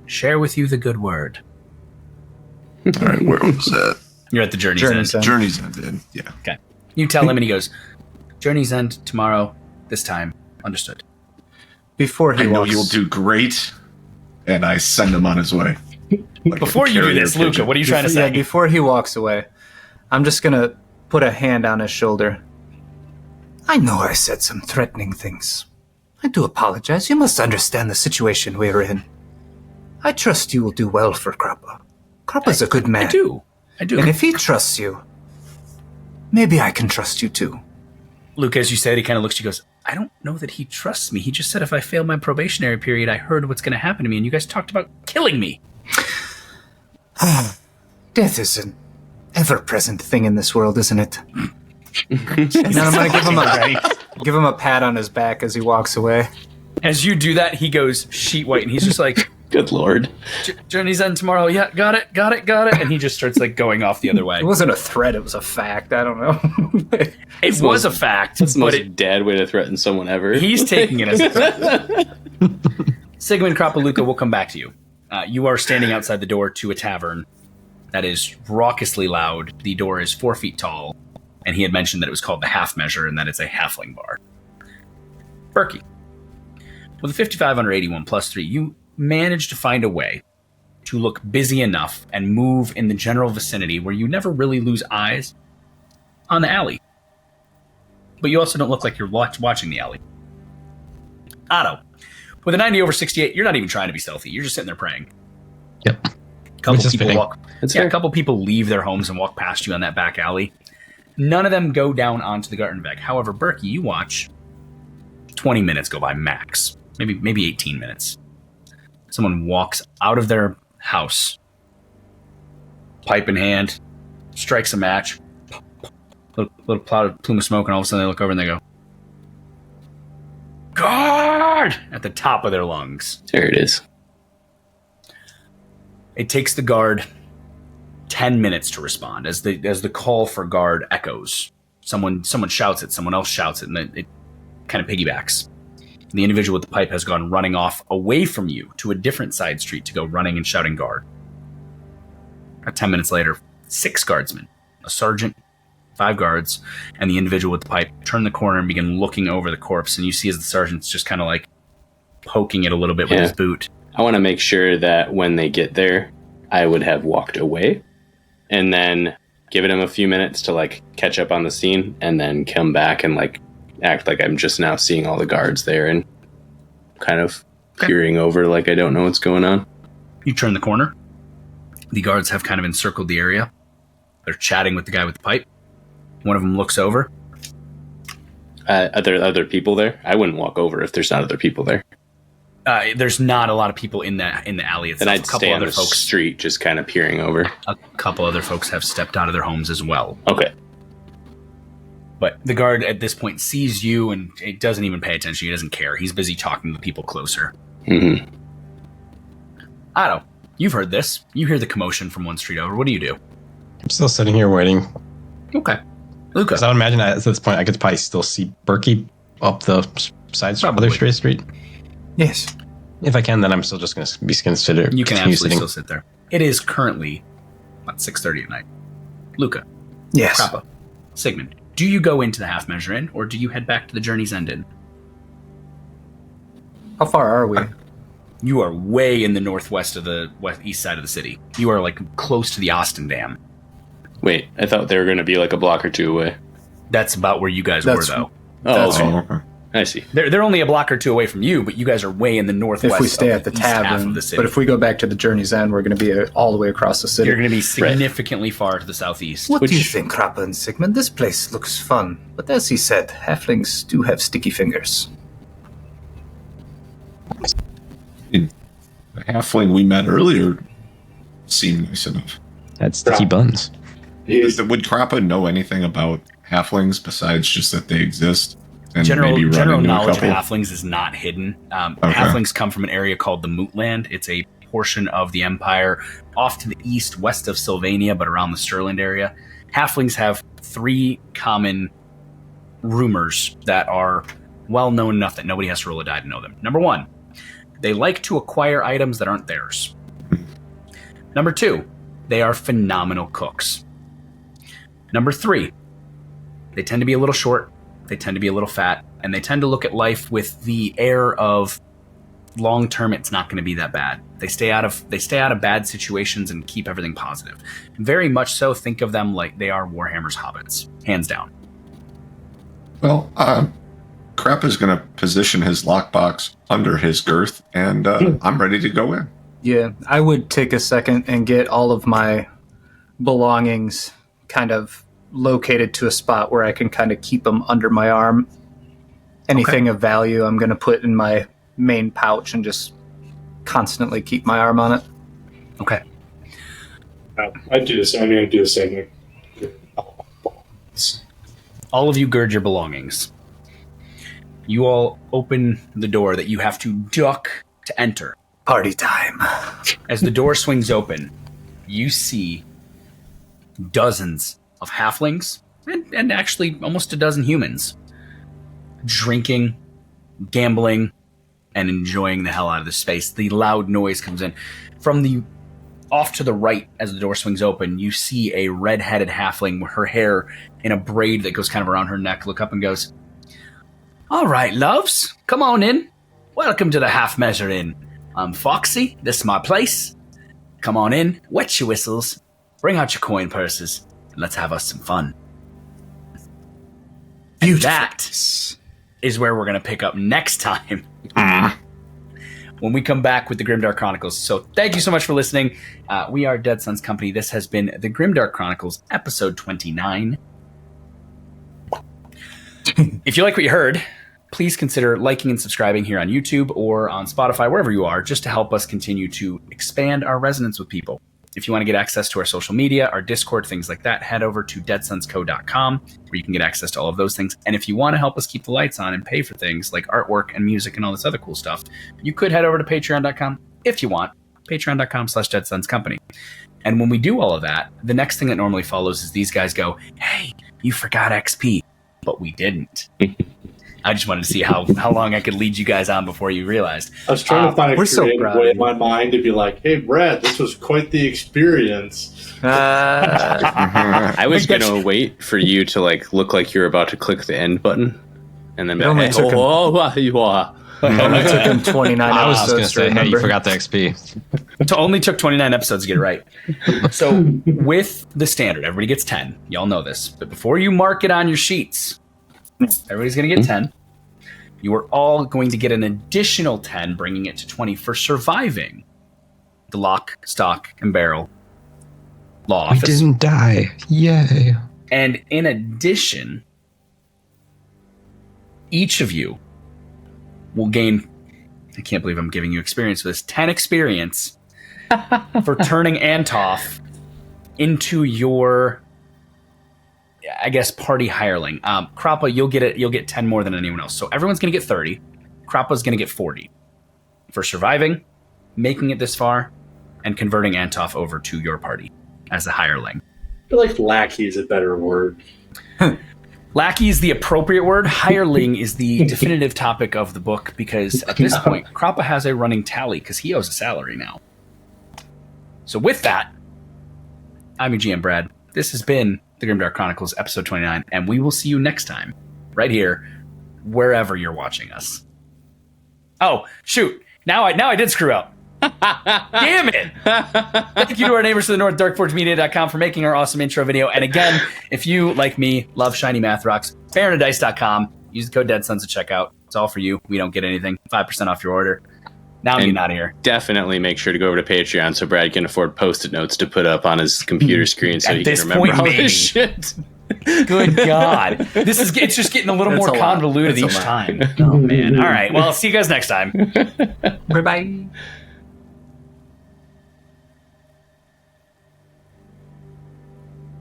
share with you the good word. All right, where was that? You're at the Journey's Journey's End. End. Journey's End. Yeah. Okay. You tell him and he goes, Journey's End tomorrow, this time. Understood. before he I know walks, you'll do great, and I send him on his way. Like Before a you do carrier this, Luca, pigeon. what are you trying to say? before he walks away, I'm just gonna put a hand on his shoulder. I know I said some threatening things. I do apologize. You must understand the situation we're in. I trust you will do well for Krappa. Krappa's a good man. I do. And if he trusts you, maybe I can trust you too. Luca, as you said, he kind of looks, he goes, I don't know that he trusts me. He just said if I fail my probationary period, I heard what's going to happen to me, and you guys talked about killing me. Death is an ever-present thing in this world, isn't it? And I'm gonna give him a pat on his back as he walks away. As you do that, he goes sheet white, and he's just like, Good lord. Journey's End tomorrow. Yeah, got it. And he just starts like going off the other way. It wasn't a threat; it was a fact. I don't know. It was a fact, That's the but most dad way to threaten someone ever. he's taking it as a threat. Sigmund, Krappa, Luca, we'll come back to you. You are standing outside the door to a tavern that is raucously loud. The door is 4 feet tall, and he had mentioned that it was called the Half Measure and that it's a halfling bar. Berkey, with a 55 under 81 +3, you managed to find a way to look busy enough and move in the general vicinity where you never really lose eyes on the alley. But you also don't look like you're watching the alley. Otto, with a 90 over 68, you're not even trying to be stealthy. You're just sitting there praying. Yep. Couple Which is people fitting. walk. That's Yeah, fair. a couple people leave their homes and walk past you on that back alley. None of them go down onto the Gartenweg. However, Berkey, you watch 20 minutes go by max. Maybe 18 minutes. Someone walks out of their house, pipe in hand, strikes a match, little plume of smoke, and all of a sudden they look over and they go, "Guard!" at the top of their lungs. There it is. It takes the guard 10 minutes to respond as the call for guard echoes. Someone shouts it, someone else shouts it, and it kind of piggybacks. The individual with the pipe has gone running off away from you to a different side street to go running and shouting guard. 10 minutes later, 6 guardsmen, a sergeant, 5 guards, and the individual with the pipe turn the corner and begin looking over the corpse, and you see as the sergeant's just kind of like poking it a little bit with his boot. I want to make sure that when they get there, I would have walked away and then given him a few minutes to like catch up on the scene and then come back and like act like I'm just now seeing all the guards there and kind of peering over like I don't know what's going on. You turn the corner. The guards have kind of encircled the area. They're chatting with the guy with the pipe. One of them looks over. Are there other people there? I wouldn't walk over if there's not other people there. There's not a lot of people in the alley itself. Then I'd stay on the street just kind of peering over. A couple other folks have stepped out of their homes as well. Okay. But the guard at this point sees you and it doesn't even pay attention. He doesn't care. He's busy talking to the people closer. Mm-hmm. Otto, you've heard this. You hear the commotion from one street over. What do you do? I'm still sitting here waiting. Okay. Luca. Because I would imagine at this point I could probably still see Berkey up the side Probably. other straight street. Yes. If I can, then I'm still just going to be considered. You can continue absolutely sitting. still sit there. It is currently about 6:30 at night. Luca. Yes. Krappa. Sigmund. Do you go into the Half Measure Inn, or do you head back to the Journey's End Inn? How far are we? You are way in the northwest of the east side of the city. You are like close to the Austin Dam. Wait, I thought they were going to be like a block or two away. That's about where you guys were, though. Oh, That's okay. I see. They're only a block or two away from you, but you guys are way in the northwest. If we stay at the east half tavern, of the city. but if we go back to the Journey's End, we're going to be all the way across the city. You're going to be significantly far to the southeast. What do you think, Krappa and Sigmund? This place looks fun, but as he said, halflings do have sticky fingers. The halfling we met earlier seemed nice enough. That's sticky buns. Would Krappa know anything about halflings besides just that they exist? And General maybe run into a knowledge of couple? halflings is not hidden. Halflings come from an area called the Mootland. It's a portion of the Empire off to the east, west of Sylvania, but around the Stirland area. Halflings have 3 common rumors that are well known enough that nobody has to roll a die to know them. Number 1, they like to acquire items that aren't theirs. Number 2, they are phenomenal cooks. Number 3, they tend to be a little short, they tend to be a little fat, and they tend to look at life with the air of long term it's not going to be that bad. They stay out of bad situations and keep everything positive. Very much so, think of them like they are Warhammer's hobbits, hands down. Well, Krappa's going to position his lockbox under his girth, and I'm ready to go in. Yeah, I would take a second and get all of my belongings kind of located to a spot where I can kind of keep them under my arm. Anything of value I'm going to put in my main pouch and just constantly keep my arm on it. Okay. I do this. I'm going to do the same thing. All of you gird your belongings. You all open the door that you have to duck to enter. Party time. As the door swings open, you see dozens of halflings and actually almost a dozen humans drinking, gambling, and enjoying the hell out of the space. The loud noise comes in. From the off to the right, as the door swings open, you see a red-headed halfling with her hair in a braid that goes kind of around her neck, look up and goes, "All right, loves, come on in. Welcome to the Half Measure Inn. I'm Foxy. This is my place. Come on in, wet your whistles, bring out your coin purses, and let's have us some fun." And that is where we're going to pick up next time. When we come back with the Grimdark Chronicles. So thank you so much for listening. We are Dead Sons Company. This has been the Grimdark Chronicles, episode 29. If you like what you heard, please consider liking and subscribing here on YouTube or on Spotify, wherever you are, just to help us continue to expand our resonance with people. If you want to get access to our social media, our Discord, things like that, head over to deadsonsco.com, where you can get access to all of those things. And if you want to help us keep the lights on and pay for things like artwork and music and all this other cool stuff, you could head over to patreon.com if you want, patreon.com/deadsonscompany. And when we do all of that, the next thing that normally follows is these guys go, "Hey, you forgot XP," but we didn't. I just wanted to see how long I could lead you guys on before you realized. I was trying to find a we're so creative proud way of in my mind to be like, "Hey, Brad, this was quite the experience." I was going to wait for you to like look like you were about to click the end button, and then be only like, took him- "Oh, It only took him 29 I was just going to episodes say, hey, you remember. forgot the XP. It only took 29 episodes to get it right. So with the standard, everybody gets 10. Y'all know this. But before you mark it on your sheets, everybody's going to get 10. You are all going to get an additional 10, bringing it to 20 for surviving the lock, stock, and barrel law We office. didn't die. Yay. And in addition, each of you will gain, I can't believe I'm giving you experience for this, 10 experience for turning Antoff into your, I guess, party hireling. Krappa, you'll get 10 more than anyone else. So everyone's going to get 30. Krappa's going to get 40 for surviving, making it this far, and converting Antoff over to your party as a hireling. I feel like lackey is a better word. Lackey is the appropriate word. Hireling is the definitive topic of the book because at this point, Krappa has a running tally because he owes a salary now. So with that, I'm your GM, Brad. This has been The Grimdark Chronicles, episode 29, and we will see you next time, right here, wherever you're watching us. Oh, shoot. Now I did screw up. Damn it! Thank you to our neighbors to the north, darkforgemedia.com, for making our awesome intro video. And again, if you, like me, love shiny math rocks, baronadice.com. Use the code DEADSONS to check out. It's all for you. We don't get anything. 5% off your order. Now I'm getting out of here. Definitely make sure to go over to Patreon so Brad can afford Post-it notes to put up on his computer screen so he can remember all this shit. Good God. It's just getting a little more convoluted each time. Oh, man. All right. Well, I'll see you guys next time. Bye-bye.